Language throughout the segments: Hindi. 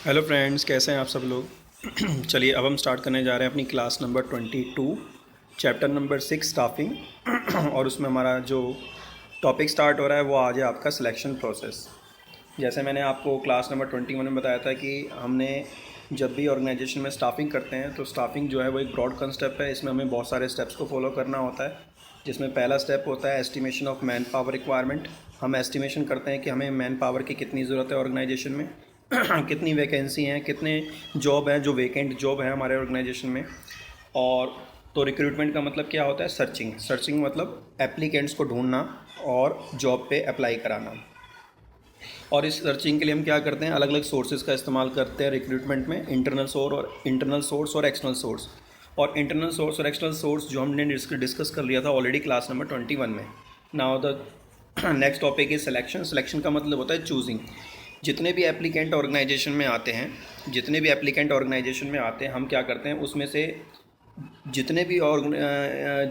हेलो फ्रेंड्स, कैसे हैं आप सब लोग। चलिए अब हम स्टार्ट करने जा रहे हैं अपनी class number 22, chapter number 6 staffing. और उसमें हमारा जो टॉपिक स्टार्ट हो रहा है वो आज है आपका सिलेक्शन प्रोसेस। जैसे मैंने आपको क्लास नंबर 21 में बताया था कि हमने जब भी ऑर्गेनाइजेशन में स्टाफिंग करते हैं तो स्टाफिंग जो है वो एक ब्रॉड कंसेप्ट है। इसमें हमें बहुत सारे स्टेप्स को फॉलो करना होता है, जिसमें पहला स्टेप होता है estimation of man power requirement. हम एस्टिमेशन करते हैं कि हमें मैन पावर की कितनी ज़रूरत है ऑर्गेनाइजेशन में, कितनी वैकेंसी हैं, कितने जॉब हैं जो वेकेंट जॉब है हमारे ऑर्गेनाइजेशन में। और तो रिक्रूटमेंट का मतलब क्या होता है? सर्चिंग मतलब एप्लीकेंट्स को ढूंढना और जॉब पे अप्लाई कराना। और इस सर्चिंग के लिए हम क्या करते हैं, अलग अलग सोर्सेज का इस्तेमाल करते हैं रिक्रूटमेंट में, इंटरनल सोर्स और एक्सटर्नल सोर्स। और इंटरनल सोर्स और एक्सटर्नल सोर्स जो हमने डिस्कस कर लिया था ऑलरेडी क्लास नंबर 21 में। Now the next topic is selection का मतलब होता है चूजिंग। जितने भी एप्लीकेंट ऑर्गेनाइजेशन में आते हैं हम क्या करते हैं, उसमें से जितने भी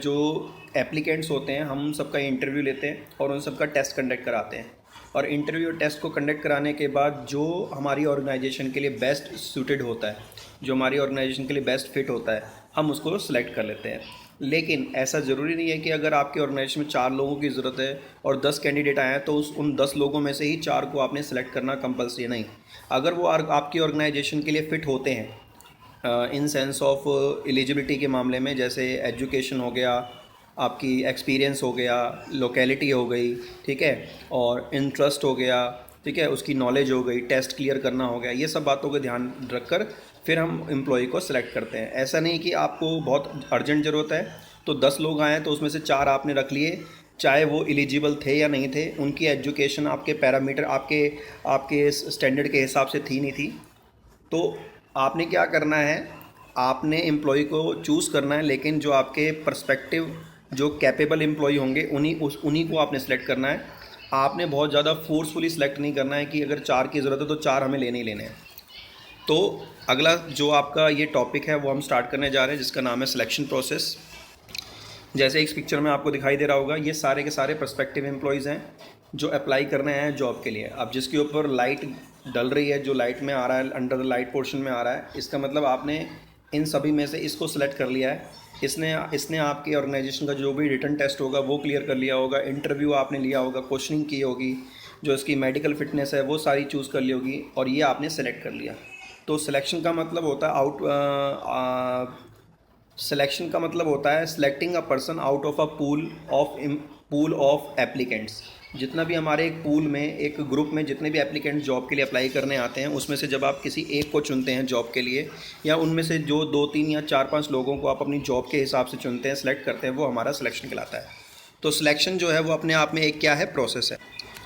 जो एप्लीकेंट्स होते हैं हम सबका इंटरव्यू लेते हैं और उन सबका टेस्ट कंडक्ट कराते हैं। और इंटरव्यू और टेस्ट को कंडक्ट कराने के बाद जो हमारी ऑर्गेनाइजेशन के लिए बेस्ट सूटेड होता है, जो हमारी ऑर्गेनाइजेशन के लिए बेस्ट फिट होता है, हम उसको सिलेक्ट कर लेते हैं। लेकिन ऐसा ज़रूरी नहीं है कि अगर आपके ऑर्गेनाइजेशन में 4 लोगों की ज़रूरत है और 10 कैंडिडेट आए हैं तो उन 10 लोगों में से ही 4 को आपने सेलेक्ट करना कंपलसरी नहीं। अगर वो आपकी ऑर्गेनाइजेशन के लिए फ़िट होते हैं इन सेंस ऑफ एलिजिबिलिटी के मामले में, जैसे एजुकेशन हो गया, आपकी एक्सपीरियंस हो गया, लोकेलिटी हो गई, ठीक है, और इंटरेस्ट हो गया, ठीक है, उसकी नॉलेज हो गई, टेस्ट क्लियर करना हो गया, ये सब बातों का ध्यान रखकर फिर हम एम्प्लॉय को सिलेक्ट करते हैं। ऐसा नहीं कि आपको बहुत अर्जेंट ज़रूरत है तो 10 लोग आए तो उसमें से 4 आपने रख लिए, चाहे वो एलिजिबल थे या नहीं थे, उनकी एजुकेशन आपके पैरामीटर आपके स्टैंडर्ड के हिसाब से थी नहीं थी। तो आपने क्या करना है, आपने एम्प्लॉय को चूज़ करना है, लेकिन जो आपके पर्सपेक्टिव जो कैपेबल एम्प्लॉय होंगे उन्हीं को आपने सेलेक्ट करना है। आपने बहुत ज़्यादा फोर्सफुली सिलेक्ट नहीं करना है कि अगर 4 की ज़रूरत है तो 4 हमें लेने ही लेने हैं। तो अगला जो आपका ये टॉपिक है वो हम स्टार्ट करने जा रहे हैं, जिसका नाम है सिलेक्शन प्रोसेस। जैसे इस पिक्चर में आपको दिखाई दे रहा होगा, ये सारे के सारे प्रोस्पेक्टिव एम्प्लॉयज़ हैं जो अप्लाई करने आए हैं जॉब के लिए। अब जिसके ऊपर लाइट डल रही है, जो लाइट में आ रहा है, अंडर द लाइट पोर्शन में आ रहा है, इसका मतलब आपने इन सभी में से इसको सिलेक्ट कर लिया है। इसने आपके ऑर्गेनाइजेशन का जो भी रिटन टेस्ट होगा वो क्लियर कर लिया होगा, इंटरव्यू आपने लिया होगा, क्वेश्चनिंग की होगी, जो इसकी मेडिकल फिटनेस है वो सारी चूज़ कर ली होगी, और ये आपने सेलेक्ट कर लिया। तो सिलेक्शन का मतलब होता है सिलेक्शन का मतलब होता है selecting a person out of a pool of applicants. जितना भी हमारे एक पूल में, एक ग्रुप में जितने भी एप्लीकेंट्स जॉब के लिए अप्लाई करने आते हैं, उसमें से जब आप किसी एक को चुनते हैं जॉब के लिए, या उनमें से जो 2-3 या 4-5 लोगों को आप अपनी जॉब के हिसाब से चुनते हैं, सेलेक्ट करते हैं, वो हमारा सिलेक्शन कहलाता है। तो सिलेक्शन जो है वो अपने आप में एक क्या है, प्रोसेस है।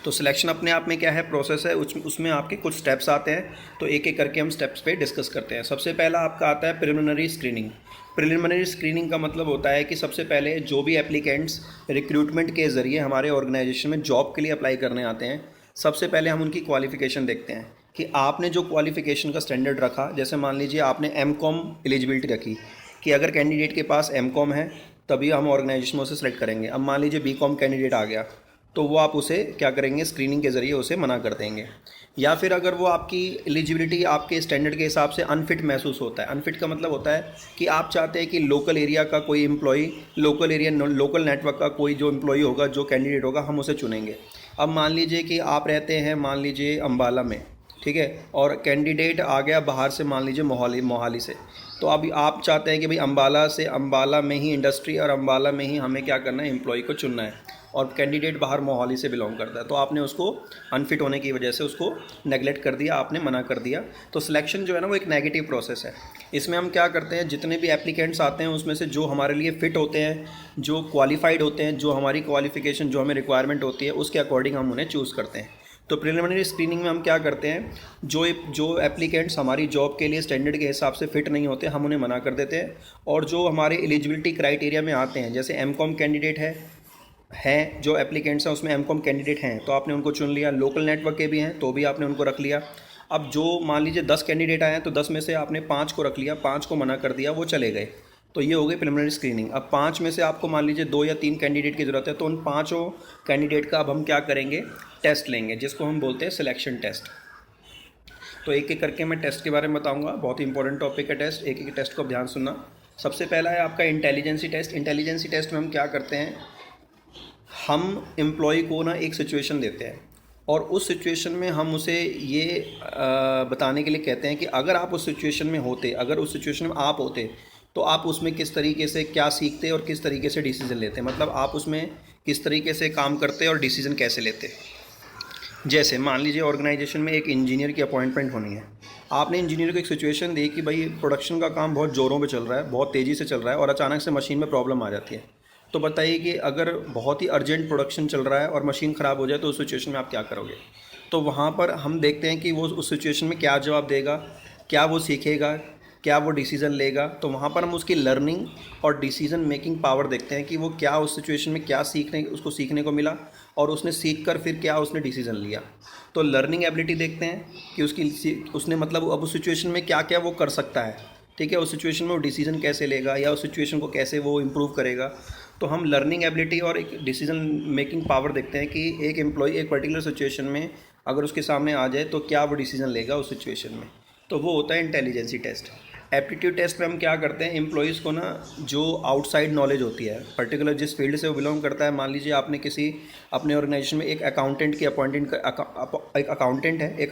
तो सिलेक्शन अपने आप में क्या है, प्रोसेस है। उसमें आपके कुछ स्टेप्स आते हैं, तो एक एक करके हम स्टेप्स पे डिस्कस करते हैं। सबसे पहला आपका आता है प्रिलिमिनरी स्क्रीनिंग। प्रिलिमिनरी स्क्रीनिंग का मतलब होता है कि सबसे पहले जो भी एप्लीकेंट्स रिक्रूटमेंट के ज़रिए हमारे ऑर्गेनाइजेशन में जॉब के लिए अप्लाई करने आते हैं, सबसे पहले हम उनकी क्वालिफ़िकेशन देखते हैं कि आपने जो क्वालिफ़िकेशन का स्टैंडर्ड रखा। जैसे मान लीजिए आपने एमकॉम एलिजिबिलिटी रखी कि अगर कैंडिडेट के पास एमकॉम है तभी हम ऑर्गेनाइजेशन में उसे सेलेक्ट करेंगे। अब मान लीजिए बीकॉम कैंडिडेट आ गया तो वो आप उसे क्या करेंगे, स्क्रीनिंग के ज़रिए उसे मना कर देंगे। या फिर अगर वो आपकी एलिजिबिलिटी आपके स्टैंडर्ड के हिसाब से अनफिट महसूस होता है। अनफिट का मतलब होता है कि आप चाहते हैं कि लोकल एरिया का कोई एम्प्लॉई, लोकल नेटवर्क का कोई जो एम्प्लॉई होगा, जो कैंडिडेट होगा, हम उसे चुनेंगे। अब मान लीजिए कि आप रहते हैं, मान लीजिए अम्बाला में, ठीक है, और कैंडिडेट आ गया बाहर से, मान लीजिए मोहाली से। तो अभी आप चाहते हैं कि भाई अम्बाला में ही इंडस्ट्री और अम्बाला में ही हमें क्या करना है, एम्प्लॉय को चुनना है, और कैंडिडेट बाहर मोहाली से बिलोंग करता है, तो आपने उसको अनफिट होने की वजह से उसको नेगलेक्ट कर दिया, आपने मना कर दिया। तो सिलेक्शन जो है ना वो एक नेगेटिव प्रोसेस है। इसमें हम क्या करते हैं, जितने भी एप्लीकेंट्स आते हैं उसमें से जो हमारे लिए फ़िट होते हैं, जो क्वालिफाइड होते हैं, जो हमारी क्वालिफ़िकेशन, जो हमें रिक्वायरमेंट होती है, उसके अकॉर्डिंग हम उन्हें चूज़ करते हैं। तो प्रिलिमिनरी स्क्रीनिंग में हम क्या करते हैं, जो एप्लीकेंट्स हमारी जॉब के लिए स्टैंडर्ड के हिसाब से फ़िट नहीं होते, हम उन्हें मना कर देते हैं। और जो हमारे एलिजिबिलिटी क्राइटेरिया में आते हैं, जैसे एमकॉम कैंडिडेट हैं जो एप्लीकेंट्स हैं उसमें एमकॉम कैंडिडेट हैं तो आपने उनको चुन लिया, लोकल नेटवर्क के भी हैं तो भी आपने उनको रख लिया। अब जो मान लीजिए 10 कैंडिडेट आए हैं तो 10 में से आपने 5 को रख लिया, 5 को मना कर दिया, वो चले गए। तो ये हो गई प्रिलिमिनरी स्क्रीनिंग। अब 5 में से आपको मान लीजिए 2 या 3 कैंडिडेट की ज़रूरत है, तो उन 5 कैंडिडेट का अब हम क्या करेंगे, टेस्ट लेंगे, जिसको हम बोलते हैं सिलेक्शन टेस्ट। तो तो एक एक करके मैं टेस्ट के बारे में बताऊंगा। बहुत ही इंपॉर्टेंट टॉपिक है टेस्ट, एक एक टेस्ट को ध्यान सुनना। सबसे पहला है आपका इंटेलिजेंसी टेस्ट। इंटेलिजेंसी टेस्ट में हम क्या करते हैं, हम एम्प्लॉय को ना एक सिचुएशन देते हैं और उस सिचुएशन में हम उसे ये बताने के लिए कहते हैं कि अगर आप उस सिचुएशन में होते, अगर उस सिचुएशन में आप होते तो आप उसमें किस तरीके से क्या सीखते और किस तरीके से डिसीजन लेते, मतलब आप उसमें किस तरीके से काम करते और डिसीजन कैसे लेते। जैसे मान लीजिए ऑर्गेनाइजेशन में एक इंजीनियर की अपॉइंटमेंट होनी है। आपने इंजीनियर को एक सिचुएशन दी कि भाई प्रोडक्शन का काम बहुत ज़ोरों पे चल रहा है, बहुत तेज़ी से चल रहा है और अचानक से मशीन में प्रॉब्लम आ जाती है। तो बताइए कि अगर बहुत ही अर्जेंट प्रोडक्शन चल रहा है और मशीन ख़राब हो जाए तो उस सिचुएशन में आप क्या करोगे। तो वहाँ पर हम देखते हैं कि वो उस सिचुएशन में क्या जवाब देगा, क्या वो सीखेगा, क्या वो डिसीज़न लेगा। तो वहाँ पर हम उसकी लर्निंग और डिसीज़न मेकिंग पावर देखते हैं कि वो क्या उस सिचुएशन में क्या उसको सीखने को मिला और उसने सीख कर फिर क्या उसने डिसीज़न लिया। तो लर्निंग एबिलिटी देखते हैं कि उसने मतलब अब उस सिचुएशन में क्या क्या वो कर सकता है, ठीक है, उस सिचुएशन में वो डिसीज़न कैसे लेगा या उस सिचुएशन को कैसे वो इम्प्रूव करेगा। तो हम लर्निंग एबिलिटी और एक डिसीजन मेकिंग पावर देखते हैं कि एक एम्प्लॉय एक पर्टिकुलर सिचुएशन में अगर उसके सामने आ जाए तो क्या वो डिसीजन लेगा उस सिचुएशन में। तो वो होता है इंटेलिजेंसी टेस्ट। एप्टीट्यूड टेस्ट में हम क्या करते हैं, एम्प्लॉयज़ को ना जो आउटसाइड नॉलेज होती है, पर्टिकुलर जिस फील्ड से वो बिलोंग करता है। मान लीजिए आपने किसी अपने ऑर्गेनाइजेशन में एक अकाउंटेंट की एक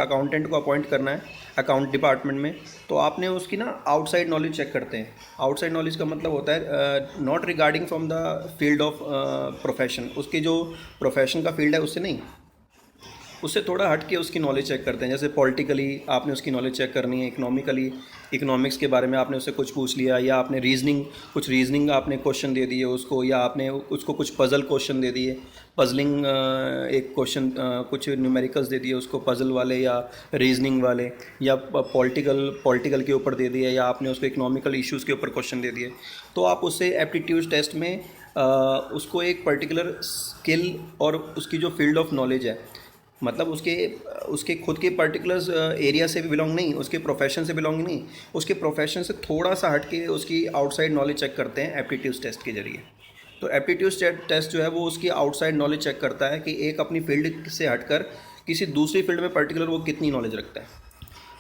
अकाउंटेंट को अपॉइंट करना है अकाउंट डिपार्टमेंट में, तो आपने उसकी ना आउटसाइड नॉलेज चेक करते हैं। आउटसाइड नॉलेज का मतलब होता है not regarding from the field of profession, उसकी जो प्रोफेशन का फील्ड है उससे नहीं, उससे थोड़ा हट के उसकी नॉलेज चेक करते हैं। जैसे पॉलिटिकली आपने उसकी नॉलेज चेक करनी है, इकोनॉमिकली इकोनॉमिक्स के बारे में आपने उससे कुछ पूछ लिया, या आपने रीजनिंग आपने क्वेश्चन दे दिए उसको, या आपने उसको कुछ पज़ल क्वेश्चन दे दिए, पजलिंग एक क्वेश्चन, कुछ न्यूमेरिकल्स दे दिए उसको पज़ल वाले या रीजनिंग वाले, या पॉलिटिकल के ऊपर दे दिए, या आपने उसको इकोनॉमिकल इश्यूज़ के ऊपर क्वेश्चन दे दिए। तो आप उससे एप्टीट्यूड टेस्ट में उसको एक पर्टिकुलर स्किल और उसकी जो फील्ड ऑफ नॉलेज है, मतलब उसके खुद के पर्टिकुलर एरिया से भी बिलोंग नहीं, उसके प्रोफेशन से बिलोंग नहीं, उसके प्रोफेशन से थोड़ा सा हट के उसकी आउटसाइड नॉलेज चेक करते हैं एप्टीट्यूड टेस्ट के जरिए। तो एप्टीट्यूड टेस्ट जो है वो उसकी आउटसाइड नॉलेज चेक करता है कि एक अपनी फील्ड से हटकर किसी दूसरी फील्ड में पर्टिकुलर वो कितनी नॉलेज रखता है।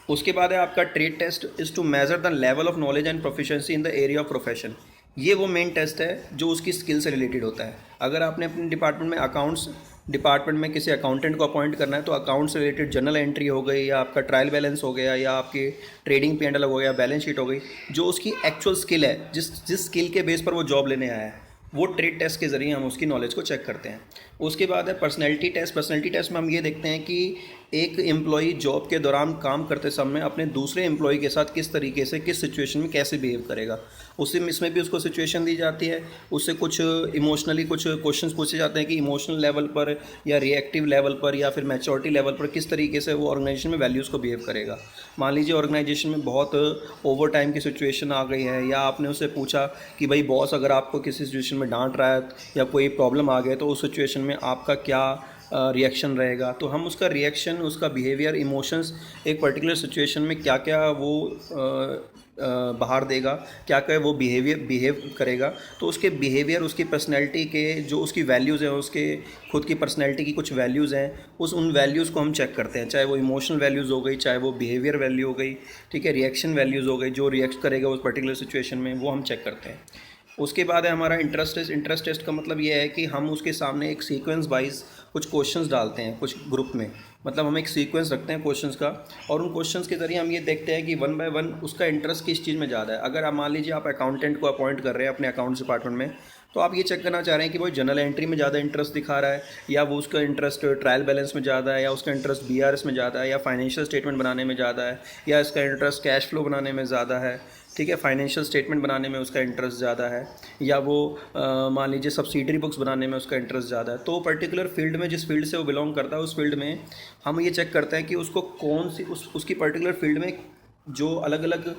उसके बाद है आपका trade test, is to measure the level of knowledge and proficiency in the area of profession. ये वो मेन टेस्ट है जो उसकी स्किल से रिलेटेड होता है। अगर आपने अपने डिपार्टमेंट में अकाउंट्स डिपार्टमेंट में किसी अकाउंटेंट को अपॉइंट करना है तो अकाउंट से रिलेटेड जर्नल एंट्री हो गई, या आपका ट्रायल बैलेंस हो गया, या आपकी ट्रेडिंग P&L हो गया, बैलेंस शीट हो गई, जो उसकी एक्चुअल स्किल है, जिस स्किल के बेस पर वो जॉब लेने आया है, वो ट्रेड टेस्ट के ज़रिए हम उसकी नॉलेज को चेक करते हैं। उसके बाद है पर्सनैलिटी टेस्ट। पर्सनैलिटी टेस्ट में हम ये देखते हैं कि एक एम्प्लॉई जॉब के दौरान काम करते समय अपने दूसरे एम्प्लॉई के साथ किस तरीके से, किस सिचुएशन में कैसे बिहेव करेगा। इसमें भी उसको सिचुएशन दी जाती है, उससे कुछ इमोशनली कुछ क्वेश्चंस पूछे जाते हैं कि इमोशनल लेवल पर या रिएक्टिव लेवल पर या फिर मैच्योरिटी लेवल पर किस तरीके से वो ऑर्गेनाइजेशन में वैल्यूज़ को बिहेव करेगा। मान लीजिए ऑर्गेनाइजेशन में बहुत ओवर टाइम की सिचुएशन आ गई है, या आपने उससे पूछा कि भाई बॉस अगर आपको किसी सिचुएशन में डांट रहा है या कोई प्रॉब्लम आ गया तो उस सिचुएशन में आपका क्या रिएक्शन रहेगा। तो हम उसका रिएक्शन, उसका बिहेवियर, इमोशंस एक पर्टिकुलर सिचुएशन में क्या क्या वो बाहर देगा, क्या क्या वो बिहेव करेगा, तो उसके बिहेवियर, उसकी पर्सनैलिटी के जो उसकी वैल्यूज़ हैं, उसके खुद की पर्सनैलिटी की कुछ वैल्यूज़ हैं, उन वैल्यूज़ को हम चेक करते हैं। चाहे वो इमोशनल वैल्यूज़ हो गई, चाहे वो बिहेवियर वैल्यू हो गई, ठीक है, रिएक्शन वैल्यूज़ हो गई, जो रिएक्ट करेगा उस पर्टिकुलर सिचुएशन में, वो हम चेक करते हैं। उसके बाद है हमारा इंटरेस्ट टेस्ट। इंटरेस्ट टेस्ट का मतलब ये है कि हम उसके सामने एक सीक्वेंस वाइज कुछ क्वेश्चंस डालते हैं कुछ ग्रुप में, मतलब हम एक सीक्वेंस रखते हैं क्वेश्चंस का, और उन क्वेश्चंस के ज़रिए हम ये देखते हैं कि वन बाय वन उसका इंटरेस्ट किस चीज़ में ज़्यादा है। अगर आप मान लीजिए आप अकाउंटेंट को अपॉइंट कर रहे हैं अपने अकाउंट्स डिपार्टमेंट में, तो आप ये चेक करना चाह रहे हैं कि वो जनरल एंट्री में ज़्यादा इंटरेस्ट दिखा रहा है, या वो उसका इंटरेस्ट ट्रायल बैलेंस में ज़्यादा है, या उसका इंटरेस्ट BRS में ज़्यादा है, या फाइनेंशियल स्टेटमेंट बनाने में ज़्यादा है, या इसका इंटरेस्ट कैश फ्लो बनाने में ज़्यादा है, ठीक है, फाइनेंशियल स्टेटमेंट बनाने में उसका इंटरेस्ट ज़्यादा है, या वो मान लीजिए सब्सिडरी बुक्स बनाने में उसका इंटरेस्ट ज़्यादा है। तो पर्टिकुलर फील्ड में, जिस फील्ड से वो बिलोंग करता है, उस फील्ड में हम ये चेक करते हैं कि उसको कौन सी उसकी पर्टिकुलर फील्ड में जो अलग अलग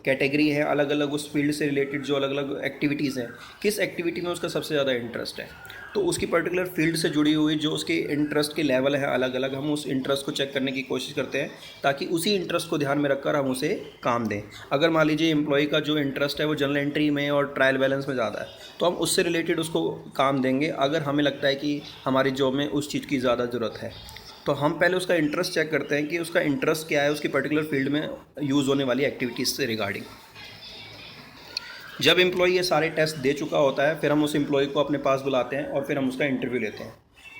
कैटेगरी है, अलग अलग उस फील्ड से रिलेटेड जो अलग अलग एक्टिविटीज़ हैं, किस एक्टिविटी में उसका सबसे ज़्यादा इंटरेस्ट है। तो उसकी पर्टिकुलर फील्ड से जुड़ी हुई जो उसके इंटरेस्ट के लेवल है अलग अलग, हम उस इंटरेस्ट को चेक करने की कोशिश करते हैं ताकि उसी इंटरेस्ट को ध्यान में रखकर हम उसे काम दें। अगर मान लीजिए एम्प्लॉय का जो इंटरेस्ट है वो जनरल एंट्री में और ट्रायल बैलेंस में ज़्यादा है, तो हम उससे रिलेटेड उसको काम देंगे अगर हमें लगता है कि हमारी जॉब में उस चीज़ की ज़्यादा ज़रूरत है। तो हम पहले उसका इंटरेस्ट चेक करते हैं कि उसका इंटरेस्ट क्या है उसकी पर्टिकुलर फील्ड में यूज़ होने वाली एक्टिविटीज़ से रिगार्डिंग। जब एम्प्लॉई ये सारे टेस्ट दे चुका होता है, फिर हम उस एम्प्लॉय को अपने पास बुलाते हैं और फिर हम उसका इंटरव्यू लेते हैं।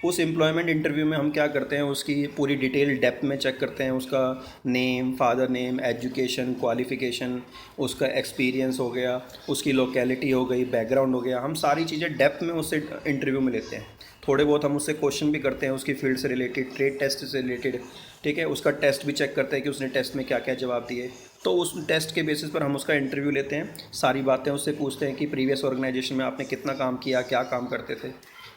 उस एम्प्लॉयमेंट इंटरव्यू में हम क्या करते हैं, उसकी पूरी डिटेल डेप्थ में चेक करते हैं, उसका name, father name, education, qualification, उसका एक्सपीरियंस हो गया, उसकी लोकेलिटी हो गई, बैकग्राउंड हो गया। हम सारी चीज़ें डेप्थ में उससे इंटरव्यू में लेते हैं। थोड़े बहुत हम उससे क्वेश्चन भी करते हैं उसकी फील्ड से रिलेटेड, ट्रेड टेस्ट से रिलेटेड, ठीक है। उसका टेस्ट भी चेक करते हैं कि उसने टेस्ट में क्या क्या जवाब दिए। तो उस टेस्ट के बेसिस पर हम उसका इंटरव्यू लेते हैं, सारी बातें उससे पूछते हैं कि प्रीवियस ऑर्गेनाइजेशन में आपने कितना काम किया, क्या काम करते थे।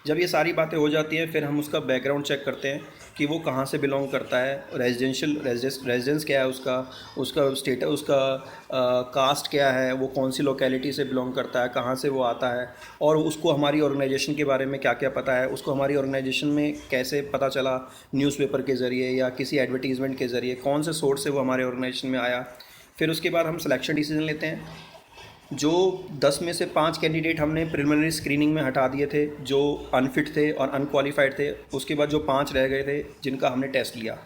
जब ये सारी बातें हो जाती हैं, फिर हम उसका बैकग्राउंड चेक करते हैं कि वो कहाँ से बिलोंग करता है, रेजिडेंस क्या है उसका, उसका स्टेटस, उसका कास्ट क्या है, वो कौन सी लोकेलिटी से बिलोंग करता है, कहाँ से वो आता है, और उसको हमारी ऑर्गेनाइजेशन के बारे में क्या क्या पता है, उसको हमारी ऑर्गेनाइजेशन में कैसे पता चला, न्यूज़पेपर के ज़रिए या किसी एडवर्टीज़मेंट के ज़रिए, कौन से सोर्स से वो हमारे ऑर्गेनाइजेशन में आया। फिर उसके बाद हम सिलेक्शन डिसीजन लेते हैं। जो 10 में से 5 कैंडिडेट हमने प्रिलिमिनरी स्क्रीनिंग में हटा दिए थे, जो अनफिट थे और अनक्वालिफाइड थे, उसके बाद जो 5 रह गए थे जिनका हमने टेस्ट लिया,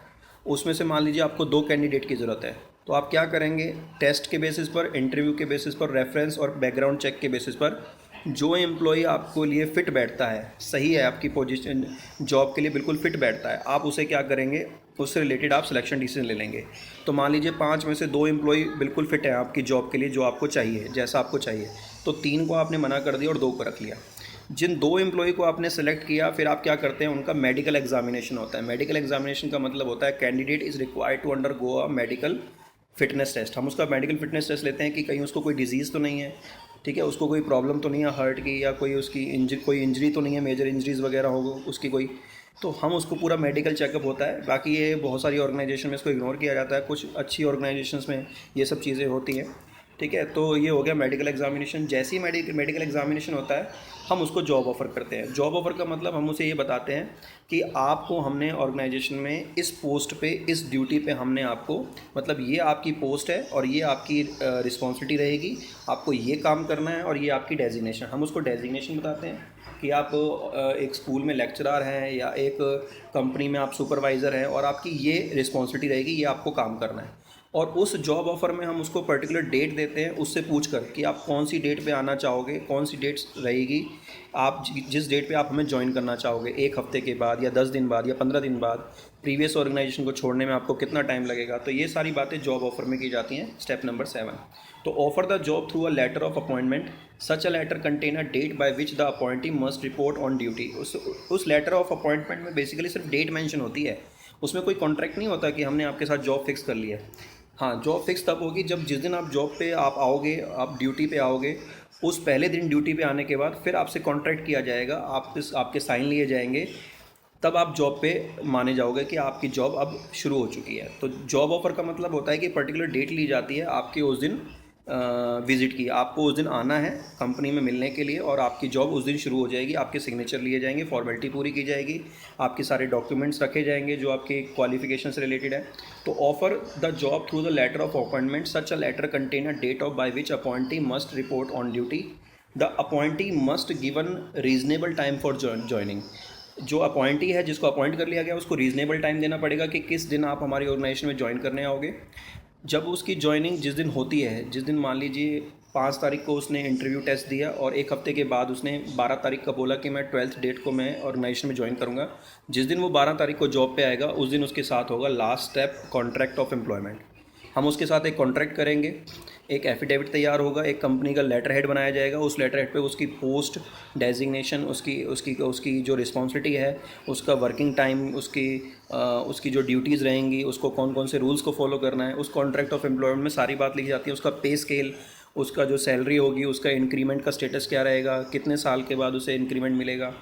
उसमें से मान लीजिए आपको 2 कैंडिडेट की ज़रूरत है, तो आप क्या करेंगे, टेस्ट के बेसिस पर, इंटरव्यू के बेसिस पर, रेफरेंस और बैकग्राउंड चेक के बेसिस पर जो एम्प्लॉई आपको लिए फ़िट बैठता है, सही है, आपकी पोजीशन जॉब के लिए बिल्कुल फ़िट बैठता है, आप उसे क्या करेंगे, उससे रिलेटेड आप सिलेक्शन डिसीजन ले लेंगे। तो मान लीजिए 5 में से 2 एम्प्लॉई बिल्कुल फ़िट है आपकी जॉब के लिए, जो आपको चाहिए, जैसा आपको चाहिए, तो 3 को आपने मना कर दिया और 2 को रख लिया। जिन 2 एम्प्लॉई को आपने सेलेक्ट किया, फिर आप क्या करते हैं, उनका मेडिकल एग्जामिनेशन होता है। मेडिकल एग्जामिनेशन का मतलब होता है candidate is required to undergo a medical fitness test. हम उसका मेडिकल फिटनेस टेस्ट लेते हैं कि कहीं उसको कोई डिजीज़ तो नहीं है, ठीक है, उसको कोई प्रॉब्लम तो नहीं है हार्ट की, या कोई उसकी कोई इंजरी तो नहीं है, मेजर इंजरीज़ वगैरह हो उसकी कोई, तो हम उसको पूरा मेडिकल चेकअप होता है। बाकी ये बहुत सारी ऑर्गेनाइजेशन में इसको इग्नोर किया जाता है, कुछ अच्छी ऑर्गेनाइजेशंस में ये सब चीज़ें होती हैं, ठीक है। तो ये हो गया मेडिकल एग्जामिनेशन। जैसे ही मेडिकल एग्जामिनेशन होता है, हम उसको जॉब ऑफ़र करते हैं। जॉब ऑफ़र का मतलब हम उसे ये बताते हैं कि आपको हमने ऑर्गेनाइजेशन में इस पोस्ट पे, इस ड्यूटी पे हमने आपको, मतलब ये आपकी पोस्ट है और ये आपकी रिस्पॉन्सिबिलिटी रहेगी, आपको ये काम करना है और ये आपकी डेजिग्नेशन, हम उसको डेजिग्नेशन बताते हैं कि आप एक स्कूल में लेक्चरर हैं या एक कंपनी में आप सुपरवाइज़र हैं और आपकी ये रिस्पॉन्सिबिलिटी रहेगी, ये आपको काम करना है। और उस जॉब ऑफ़र में हम उसको पर्टिकुलर डेट देते हैं, उससे पूछ कर कि आप कौन सी डेट पे आना चाहोगे, कौन सी डेट्स रहेगी, आप जिस डेट पे आप हमें ज्वाइन करना चाहोगे, 1 हफ़्ते के बाद या 10 दिन बाद या 15 दिन बाद, प्रीवियस ऑर्गेनाइजेशन को छोड़ने में आपको कितना टाइम लगेगा। तो ये सारी बातें जॉब ऑफ़र में की जाती हैं। स्टेप नंबर 7, तो offer the job through a letter of appointment, such a letter contain a date by which the appointee must report on duty. उस लेटर ऑफ अपॉइंटमेंट में बेसिकली सिर्फ डेट मेंशन होती है, उसमें कोई कॉन्ट्रैक्ट नहीं होता कि हमने आपके साथ जॉब फिक्स कर लिया है। हाँ, जॉब फिक्स तब होगी जब जिस दिन आप जॉब पे आप आओगे, आप ड्यूटी पे आओगे, उस पहले दिन ड्यूटी पे आने के बाद फिर आपसे कॉन्ट्रैक्ट किया जाएगा, आपके साइन लिए जाएंगे, तब आप जॉब पे माने जाओगे कि आपकी जॉब अब शुरू हो चुकी है। तो जॉब ऑफ़र का मतलब होता है कि पर्टिकुलर डेट ली जाती है आपकी उस दिन विज़िट की, आपको उस दिन आना है कंपनी में मिलने के लिए और आपकी जॉब उस दिन शुरू हो जाएगी। आपके सिग्नेचर लिए जाएंगे, फॉर्मेलिटी पूरी की जाएगी, आपके सारे डॉक्यूमेंट्स रखे जाएंगे जो आपके क्वालिफिकेशन से रिलेटेड है। तो offer the job through the letter of appointment, such a letter contain a date of by which appointee must report on duty, the appointee must given reasonable time for joining. जो अपॉइंटी है, जिसको अपॉइंट कर लिया गया, उसको रीजनेबल टाइम देना पड़ेगा कि किस दिन आप हमारी ऑर्गेनाइजेशन में ज्वाइन करने आओगे। जब उसकी ज्वाइनिंग जिस दिन होती है, जिस दिन मान लीजिए 5 तारीख को उसने इंटरव्यू टेस्ट दिया और 1 हफ्ते के बाद उसने 12 तारीख का बोला कि मैं 12th डेट को मैं ऑर्गेनाइजेशन में ज्वाइन करूंगा, जिस दिन वो 12 तारीख को जॉब पे आएगा, उस दिन उसके साथ होगा last step, contract of employment. हम उसके साथ एक कॉन्ट्रैक्ट करेंगे, एक एफिडेविट तैयार होगा, एक कंपनी का लेटर हेड बनाया जाएगा, उस लेटर हेड पे उसकी पोस्ट, डेजिग्नेशन, उसकी उसकी उसकी जो रिस्पॉन्सिबिलिटी है, उसका वर्किंग टाइम, उसकी जो ड्यूटीज़ रहेंगी, उसको कौन कौन से रूल्स को फॉलो करना है, उस कॉन्ट्रैक्ट ऑफ एम्प्लॉयमेंट में सारी बात लिखी जाती है। उसका पे स्केल, उसका जो सैलरी होगी, उसका इंक्रीमेंट का स्टेटस क्या रहेगा, कितने साल के बाद उसे इंक्रीमेंट मिलेगा।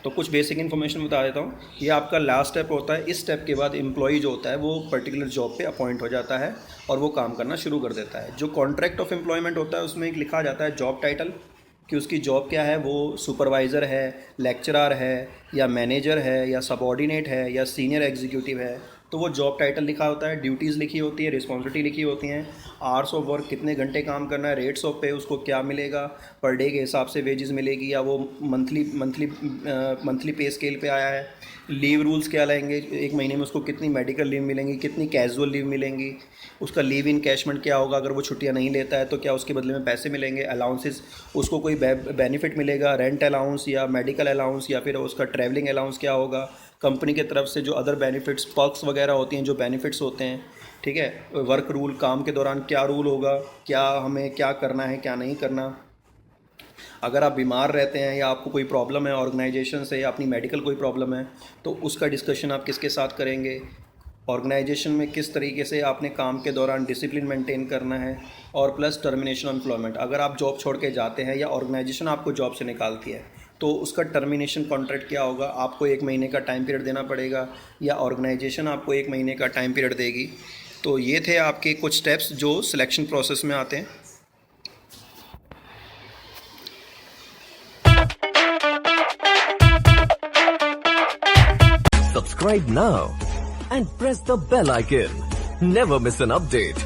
तो कुछ बेसिक इन्फॉर्मेशन बता देता हूँ। ये आपका लास्ट स्टेप होता है। इस स्टेप के बाद एम्प्लॉई जो होता है वो पर्टिकुलर जॉब पे अपॉइंट हो जाता है और वो काम करना शुरू कर देता है। जो कॉन्ट्रैक्ट ऑफ एम्प्लॉयमेंट होता है उसमें एक लिखा जाता है जॉब टाइटल, कि उसकी जॉब क्या है, वो सुपरवाइज़र है, लेक्चरर है, या मैनेजर है, या सबऑर्डिनेट है, या सीनियर एग्जीक्यूटिव है। तो वो जॉब टाइटल लिखा होता है, ड्यूटीज़ लिखी होती है, रिस्पॉन्सिबिलिटी लिखी होती हैं, आवर्स ऑफ वर्क कितने घंटे काम करना है, रेट्स ऑफ पे उसको क्या मिलेगा, पर डे के हिसाब से वेजेस मिलेगी या वो मंथली पे स्केल पे आया है, लीव रूल्स क्या लेंगे, एक महीने में उसको कितनी मेडिकल लीव मिलेंगी, कितनी कैजुअल लीव मिलेंगी, उसका लीव इन कैशमेंट क्या होगा, अगर वो छुट्टियां नहीं लेता है तो क्या उसके बदले में पैसे मिलेंगे, अलाउंसेस उसको कोई बेनिफिट मिलेगा, रेंट अलाउंस या मेडिकल अलाउंस या फिर उसका ट्रैवलिंग अलाउंस क्या होगा, कंपनी की तरफ से जो अदर बेनिफिट्स पर्क्स वगैरह होती हैं, जो बेनिफिट्स होते हैं, ठीक है, वर्क रूल, काम के दौरान क्या रूल होगा, क्या हमें क्या करना है क्या नहीं करना, अगर आप बीमार रहते हैं या आपको कोई प्रॉब्लम है ऑर्गेनाइजेशन से या अपनी मेडिकल कोई प्रॉब्लम है तो उसका डिस्कशन आप किसके साथ करेंगे, ऑर्गेनाइजेशन में किस तरीके से आपने काम के दौरान डिसिप्लिन मेंटेन करना है, और प्लस टर्मिनेशन एम्प्लॉयमेंट, अगर आप जॉब छोड़ के जाते हैं या ऑर्गेनाइजेशन आपको जॉब से निकालती है तो उसका टर्मिनेशन कॉन्ट्रैक्ट क्या होगा, आपको 1 महीने का टाइम पीरियड देना पड़ेगा या ऑर्गेनाइजेशन आपको 1 महीने का टाइम पीरियड देगी। तो ये थे आपके कुछ स्टेप्स जो सिलेक्शन प्रोसेस में आते हैं। Subscribe now and press the bell icon. Never miss an update.